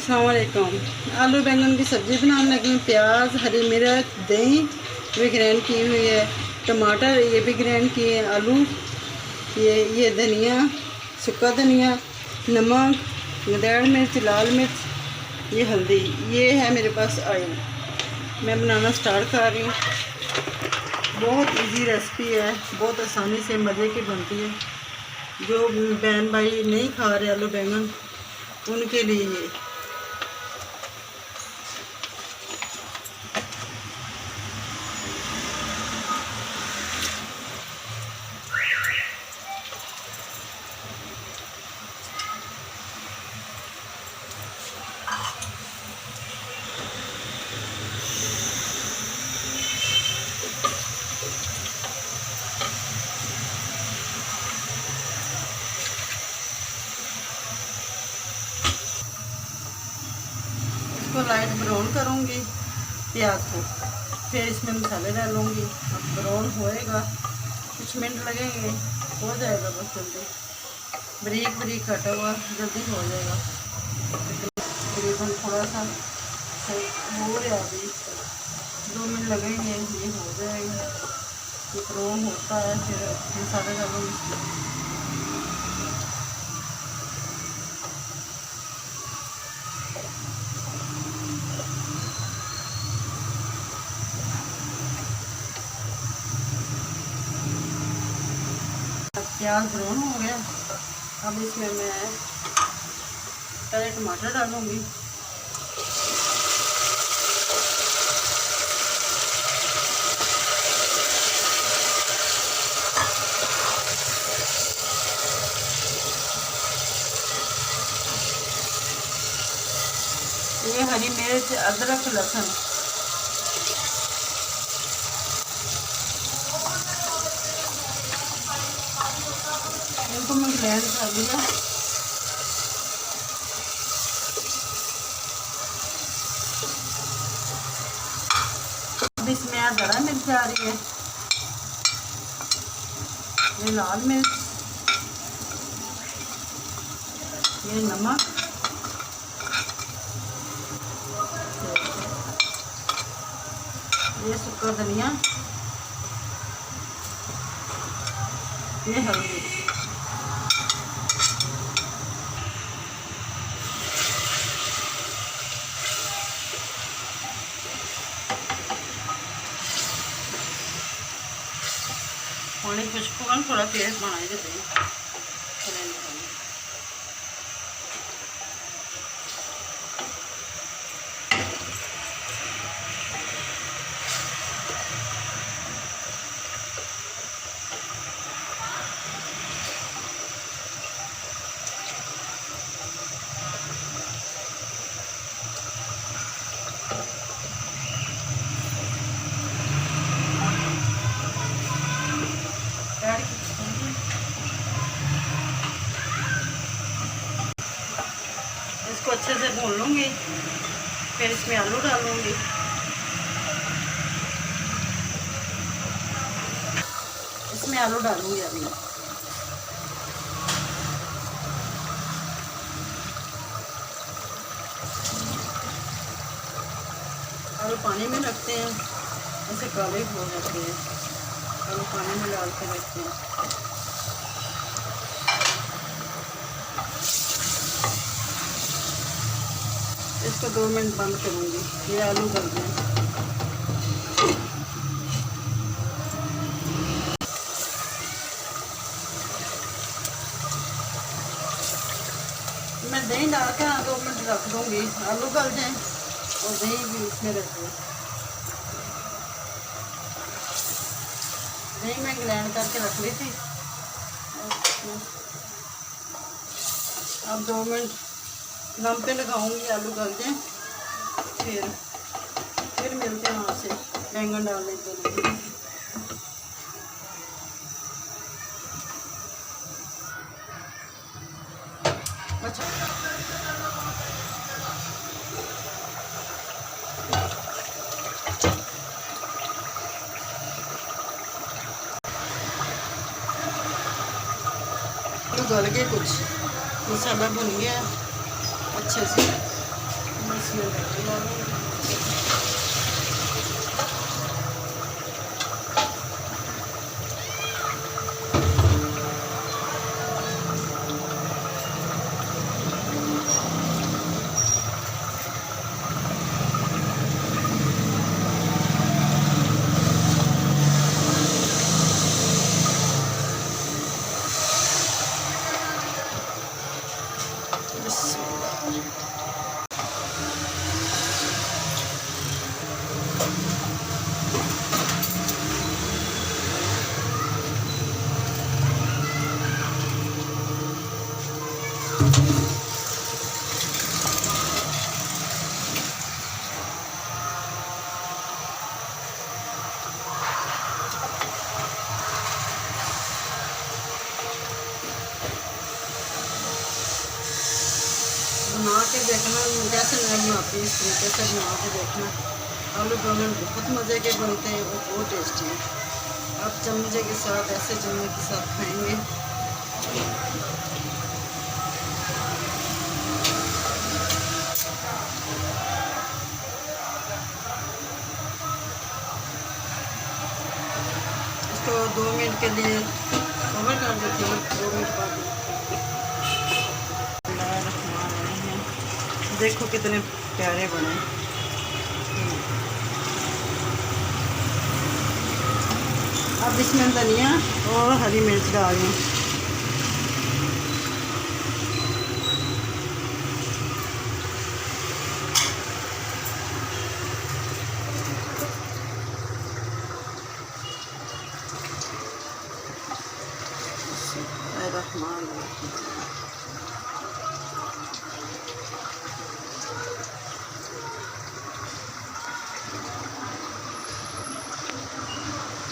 अस्सलाम वालेकुम। आलू बैंगन की सब्ज़ी बनाने लगी हूँ। प्याज, हरी मिर्च, दही भी ग्राइंड की हुई है, टमाटर ये भी ग्राइंड किए हैं, आलू ये धनिया, सूखा धनिया, नमक, गदैड़ मिर्च, लाल मिर्च, ये हल्दी, ये है मेरे पास ऑयल। मैं बनाना स्टार्ट कर रही हूँ। बहुत इजी रेसिपी है, बहुत आसानी से मज़े की बनती है। जो बहन भाई नहीं खा रहे आलू बैंगन, उनके लिए ये। इसको लाइट ब्राउन करूँगी प्याज को, फिर इसमें मसाले डालूँगी। अब ब्राउन होएगा, कुछ मिनट लगेंगे, हो जाएगा बस जल्दी। बारीक बारीक कटा हुआ जल्दी हो जाएगा। तकरीबन थोड़ा सा हो रहा, अभी 2 मिनट लगेंगे, ये हो जाएगा। ये ब्राउन होता है, फिर मसाले डालूँगी। प्याज ब्राउन हो गया, अब इसमें मैं पहले टमाटर डालूँगी। ये हरी मिर्च, अदरक, लहसुन, इनको मैं ग्राइंड कर दिया। अब इसमें हरा मिर्च आ रही है, ये लाल मिर्च, ये नमक, ये सूखा धनिया, ये हल्दी। पानी खुशबू थोड़ा पेस्ट बनाए देते हैं। इसको अच्छे से भून लूँगी, फिर इसमें आलू डालूँगी। इसमें आलू डालूँगी अभी। आलू पानी में रखते हैं, ऐसे काले हो जाते हैं। आलू पानी में डाल के रखते हैं। इसको 2 मिनट बंद करूँगी, ये आलू गल जाए। मैं दही डाल के 2 मिनट रख दूँगी, आलू गल जाए और दही भी इसमें रख दूँ। दही मैं ग्राइंड करके रख ली थी। अब 2 मिनट दम पे लगाऊंगी, आलू गल जाए, फिर मिलते हैं आपसे। बैंगन डाल लेते हैं। अच्छा, गल गए, कुछ मसाला भुन गया अच्छे से। इसमें बटर डालूंगी। बना के देखना, जैसे मैं बनाती हूँ इस तरीके से बना के देखना। आलू बैंगन बहुत मज़े के बनते हैं और बहुत टेस्टी हैं। आप चम्मचे के साथ, ऐसे चम्मच के साथ खाएंगे। इसको 2 मिनट के लिए कवर कर देती हूँ। 2 मिनट बाद देखो कितने प्यारे बने। अब इसमें धनिया और हरी मिर्च डाल दूँ।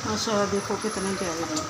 माशाल्लाह देखो कितने प्यारे बने।